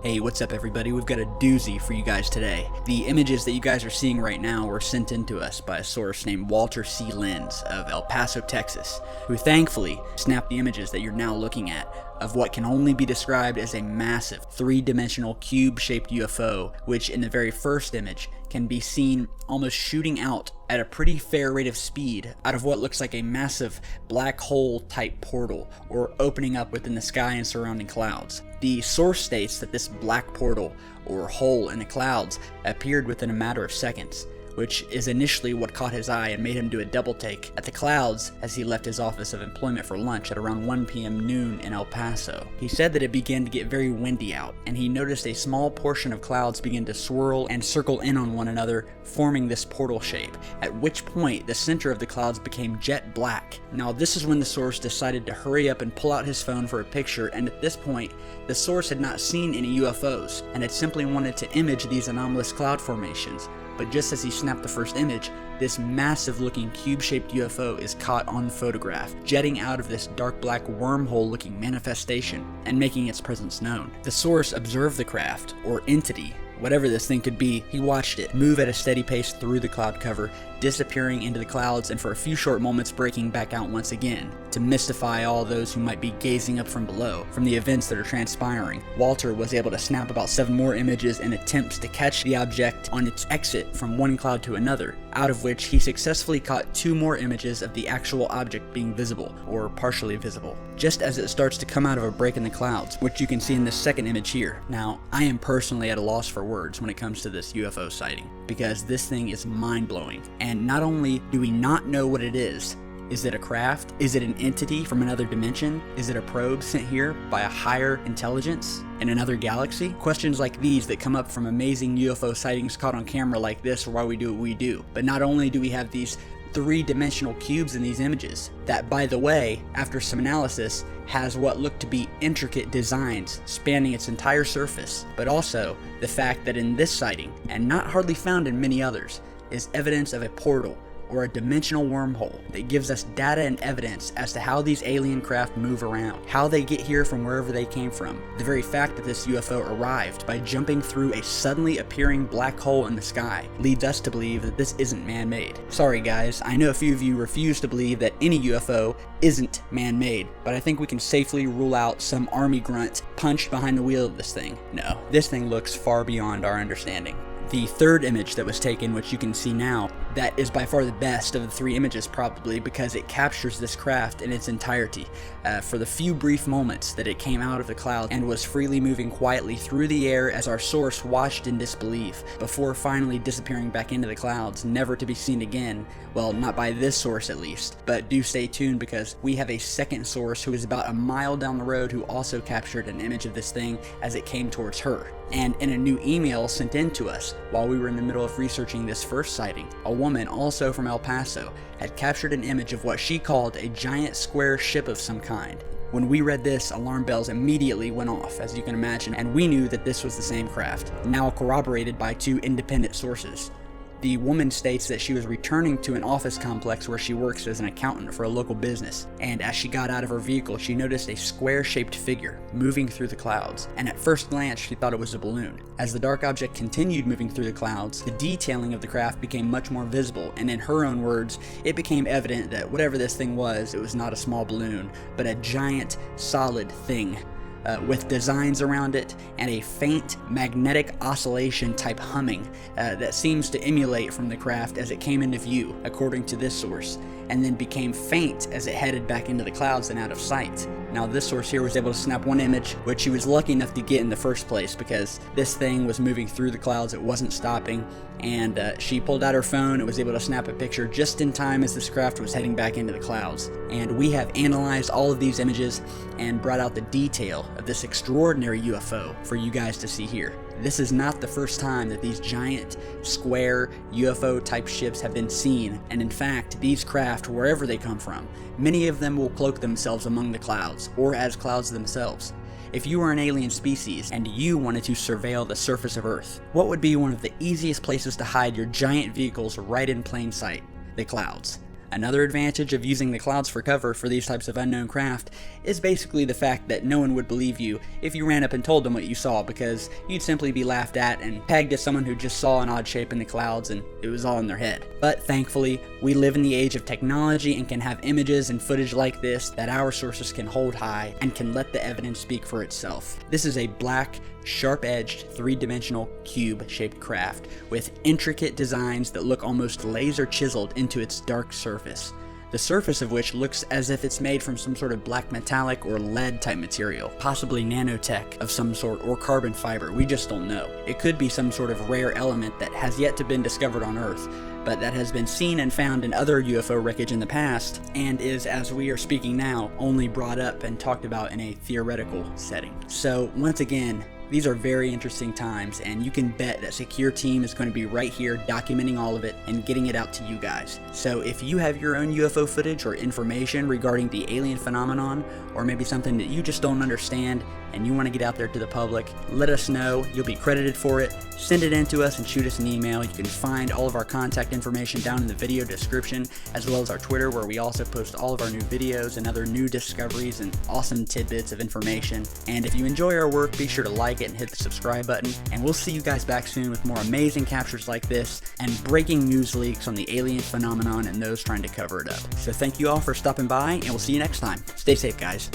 Hey, what's up everybody? We've got a doozy for you guys today. The images that you guys are seeing right now were sent in to us by a source named Walter C. Lenz of El Paso, Texas, who thankfully snapped the images that you're now looking at of what can only be described as a massive three-dimensional cube-shaped UFO, which in the very first image can be seen almost shooting out at a pretty fair rate of speed out of what looks like a massive black hole type portal, or opening up within the sky and surrounding clouds. The source states that this black portal or hole in the clouds appeared within a matter of seconds, which is initially what caught his eye and made him do a double take at the clouds as he left his office of employment for lunch at around 1 p.m. noon in El Paso. He said that it began to get very windy out, and he noticed a small portion of clouds begin to swirl and circle in on one another, forming this portal shape, at which point the center of the clouds became jet black. Now this is when the source decided to hurry up and pull out his phone for a picture, and at this point the source had not seen any UFOs and had simply wanted to image these anomalous cloud formations. But just as he snapped the first image, this massive looking cube-shaped UFO is caught on photograph, jetting out of this dark black wormhole looking manifestation and making its presence known. The source observed the craft, or entity, whatever this thing could be. He watched it move at a steady pace through the cloud cover, disappearing into the clouds and for a few short moments breaking back out once again, to mystify all those who might be gazing up from below from the events that are transpiring. Walter was able to snap about 7 more images in attempts to catch the object on its exit from one cloud to another, out of which he successfully caught 2 more images of the actual object being visible, or partially visible, just as it starts to come out of a break in the clouds, which you can see in this second image here. Now, I am personally at a loss for words when it comes to this UFO sighting, because this thing is mind-blowing. And not only do we not know what it is it a craft? Is it an entity from another dimension? Is it a probe sent here by a higher intelligence in another galaxy? Questions like these that come up from amazing UFO sightings caught on camera like this are why we do what we do. But not only do we have these three-dimensional cubes in these images, that, by the way, after some analysis, has what look to be intricate designs spanning its entire surface, but also the fact that in this sighting, and not hardly found in many others, is evidence of a portal or a dimensional wormhole that gives us data and evidence as to how these alien craft move around, how they get here from wherever they came from. The very fact that this UFO arrived by jumping through a suddenly appearing black hole in the sky leads us to believe that this isn't man-made. Sorry guys, I know a few of you refuse to believe that any UFO isn't man-made, but I think we can safely rule out some army grunt punched behind the wheel of this thing. No, this thing looks far beyond our understanding. The third image that was taken, which you can see now, that is by far the best of the 3 images probably, because it captures this craft in its entirety. For the few brief moments that it came out of the cloud and was freely moving quietly through the air as our source watched in disbelief, before finally disappearing back into the clouds, never to be seen again. Well, not by this source at least, but do stay tuned because we have a second source who is about a mile down the road who also captured an image of this thing as it came towards her. And in a new email sent in to us while we were in the middle of researching this first sighting, a woman also from El Paso had captured an image of what she called a giant square ship of some kind. When we read this, alarm bells immediately went off, as you can imagine, and we knew that this was the same craft, now corroborated by 2 independent sources. The woman states that she was returning to an office complex where she works as an accountant for a local business, and as she got out of her vehicle, she noticed a square-shaped figure moving through the clouds, and at first glance, she thought it was a balloon. As the dark object continued moving through the clouds, the detailing of the craft became much more visible, and in her own words, it became evident that whatever this thing was, it was not a small balloon, but a giant, solid thing. With designs around it and a faint magnetic oscillation type humming that seems to emulate from the craft as it came into view, according to this source, and then became faint as it headed back into the clouds and out of sight. Now this source here was able to snap one image, which she was lucky enough to get in the first place because this thing was moving through the clouds, it wasn't stopping, and she pulled out her phone and was able to snap a picture just in time as this craft was heading back into the clouds. And we have analyzed all of these images and brought out the detail of this extraordinary UFO for you guys to see here. This is not the first time that these giant, square, UFO-type ships have been seen, and in fact, these craft, wherever they come from, many of them will cloak themselves among the clouds, or as clouds themselves. If you were an alien species and you wanted to surveil the surface of Earth, what would be one of the easiest places to hide your giant vehicles right in plain sight? The clouds. Another advantage of using the clouds for cover for these types of unknown craft is basically the fact that no one would believe you if you ran up and told them what you saw, because you'd simply be laughed at and pegged as someone who just saw an odd shape in the clouds and it was all in their head. But thankfully, we live in the age of technology and can have images and footage like this that our sources can hold high and can let the evidence speak for itself. This is a black, sharp-edged, three-dimensional cube-shaped craft with intricate designs that look almost laser chiseled into its dark surface, the surface of which looks as if it's made from some sort of black metallic or lead type material, possibly nanotech of some sort or carbon fiber. We just don't know. It could be some sort of rare element that has yet to been discovered on Earth, but that has been seen and found in other UFO wreckage in the past, and is, as we are speaking now, only brought up and talked about in a theoretical setting. So once again, these are very interesting times, and you can bet that Secure Team is going to be right here documenting all of it and getting it out to you guys. So if you have your own UFO footage or information regarding the alien phenomenon, or maybe something that you just don't understand and you want to get out there to the public, let us know. You'll be credited for it. Send it in to us and shoot us an email. You can find all of our contact information down in the video description, as well as our Twitter, where we also post all of our new videos and other new discoveries and awesome tidbits of information. And if you enjoy our work, be sure to like it and hit the subscribe button, and we'll see you guys back soon with more amazing captures like this and breaking news leaks on the alien phenomenon and those trying to cover it up. So thank you all for stopping by, and we'll see you next time. Stay safe, guys.